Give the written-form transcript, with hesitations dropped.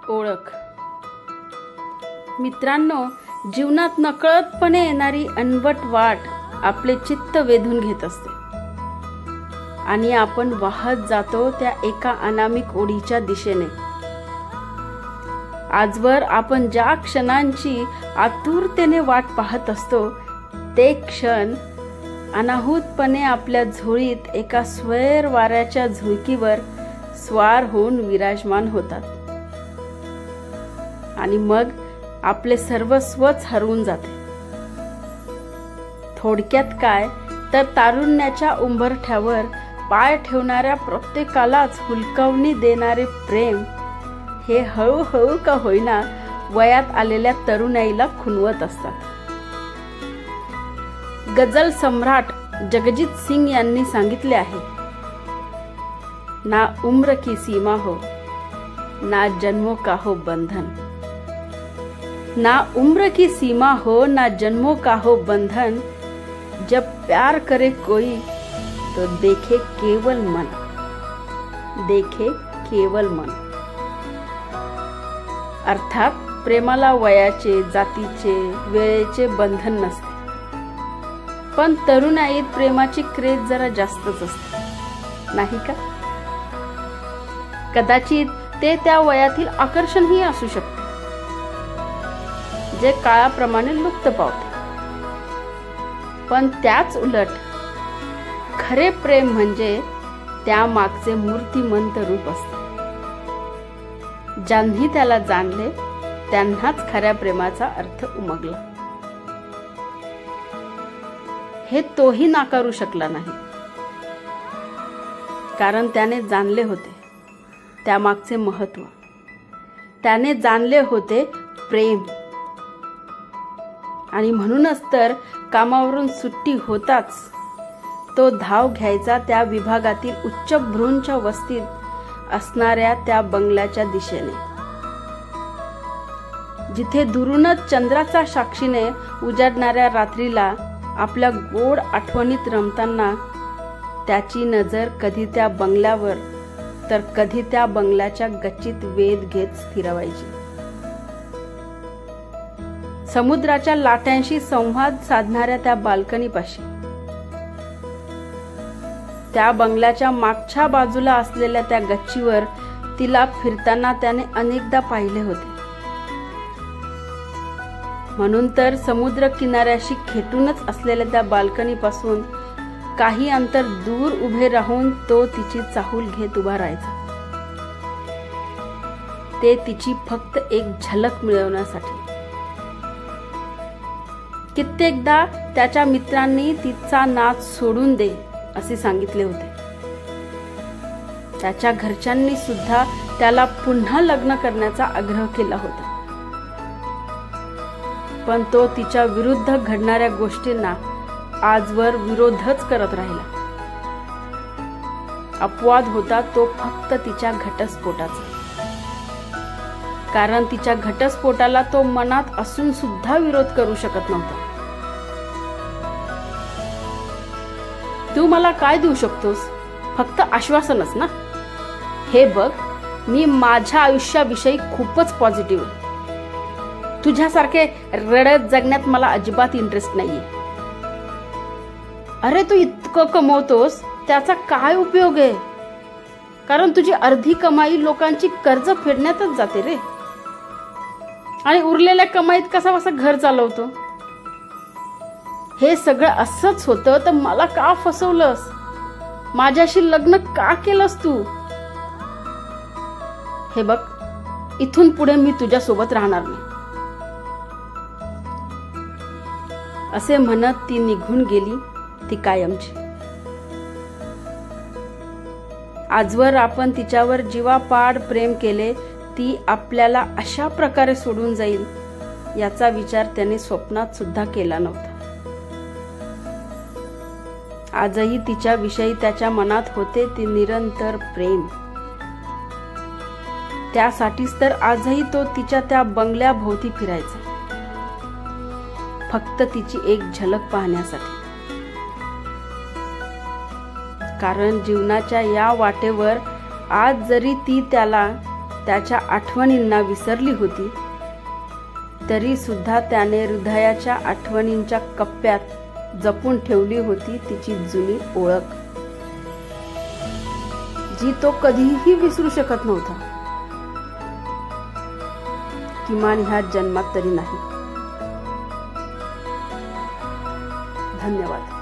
ओळख. मित्रांनो, जीवनात नकळतपणे येणारी अनवट वाट आपले चित्त वेधून घेत असते आणि आपण वाहत जातो त्या एका अनामिक ओढीच्या दिशेने. आजवर आपण ज्या क्षणांची आतुरतेने वाट पाहत असतो ते क्षण अनाहूतपणे आपल्या झोळीत एका स्वैर वाऱ्याच्या झुळकीवर स्वार होऊन विराजमान होतात आणि मग आपले सर्वस्वच हरवून जाते. थोडक्यात काय तर तारुण्याच्या उंबरठ्यावर पाय ठेवणाऱ्या प्रत्येकालाच हुलकावणी देणारे प्रेम हे हळूहळू का होईना वयात आलेल्या तरुणाईला खुणवत असतात. गझल सम्राट जगजीत सिंग यांनी सांगितले आहे, ना उम्र की सीमा हो, ना जन्मों का हो बंधन. ना उम्र की सीमा हो, ना जन्मों का हो बंधन. जब प्यार करे कोई तो देखे केवल मन, देखे केवल मन. अर्थात प्रेमाला वयाचे, जातीचे, वेळेचे बंधन नसते. पण तरुणाईत प्रेमाची क्रेज जरा जास्तच असते, नाही का? कदाचित ते त्या वयातील आकर्षणही असू शकते जे काळाप्रमाणे लुप्त पावते. पण त्याच उलट खरे प्रेम म्हणजे त्या मागचे मूर्तिमंत रूप असते. ज्यांनी त्याला जाणले त्यांनाच खऱ्या प्रेमाचा अर्थ उमगला. हे तोही नाकारू शकला नाही, कारण त्याने जाणले होते त्यामागचे महत्व. त्याने जाणले होते प्रेम. आणि म्हणूनच तर कामावरून सुट्टी होताच तो धाव घ्यायचा त्या विभागातील उच्चभ्रूंच्या वस्तीत असणाऱ्या त्या बंगल्याच्या दिशेने, जिथे दुरूनच चंद्राच्या साक्षीने उजाडणाऱ्या रात्रीला आपल्या गोड आठवणीत रमताना त्याची नजर कधी त्या बंगल्यावर तर कधी त्या बंगल्याच्या गच्चीत वेध घेत स्थिरावायची. समुद्राच्या लाटांशी संवाद साधणाऱ्या त्या बाल्कनीपाशी, त्या बंगल्याच्या मागच्या बाजूला असलेल्या त्या गच्चीवर तिला फिरताना त्याने अनेकदा पाहिले होते. म्हणून तर समुद्र किनाऱ्याशी खेटूनच असलेल्या त्या बाल्कनीपासून काही अंतर दूर उभे राहून तो तिची चाहूल घेत उभा राहायचा. ते तिची फक्त एक झलक मिळवण्यासाठी. कित्येकदा त्याच्या मित्रांनी तिचा नाच सोडून दे असे सांगितले होते. त्याच्या घरच्यांनी सुद्धा त्याला पुन्हा लग्न करण्याचा आग्रह केला होता. पण तो तिच्या विरुद्ध घडणाऱ्या गोष्टींना आजवर विरोधच करत राहिला. अपवाद होता तो फक्त तिच्या घटस्फोटाचा, कारण तिच्या घटस्फोटाला तो मनात असून सुद्धा विरोध करू शकत नव्हता. तू मला काय देऊ शकतोस? फक्त आश्वासनच ना. हे बघ, मी माझ्या आयुष्याविषयी खूपच पॉझिटिव्ह आहे. तुझ्यासारखे रडत जगण्यात मला अजिबात इंटरेस्ट नाहीये. अरे, तू इतकं कमवतोस त्याचा काय उपयोग आहे? कारण तुझी अर्धी कमाई लोकांची कर्ज फेडण्यातच जाते रे. आणि उरलेल्या कमाईत कसा घर चालवतो? हे सगळं असंच होतं तर मला का फसवलंस? माझ्याशी लग्न का केलंस तू? हे बघ, इथून पुढे मी तुझ्या सोबत राहणार नाही असे म्हणत ती निघून गेली, ती कायमची. आजवर आपण तिच्यावर जीवापाड प्रेम केले, ती आपल्याला अशा प्रकारे सोडून जाईल याचा विचार त्याने स्वप्नात सुद्धा केला नव्हता. आजही तिच्या विषयी त्याच्या मनात होते ते निरंतर प्रेम. त्यासाठीच तर आजही तो तिच्या त्या बंगल्याभोवती फिरायचा, फक्त तिची एक झलक पाहण्यासाठी. कारण जीवनाच्या या वाटेवर आज जरी ती त्याला त्याच्या आठवणींना विसरली होती, तरी सुद्धा त्याने हृदयाच्या आठवणींच्या कप्प्यात जपून ठेवली होती तिची जुनी ओळख, जी तो कधीही विसरू शकत नव्हता, किमान ह्या जन्मात तरी नाही. धन्यवाद.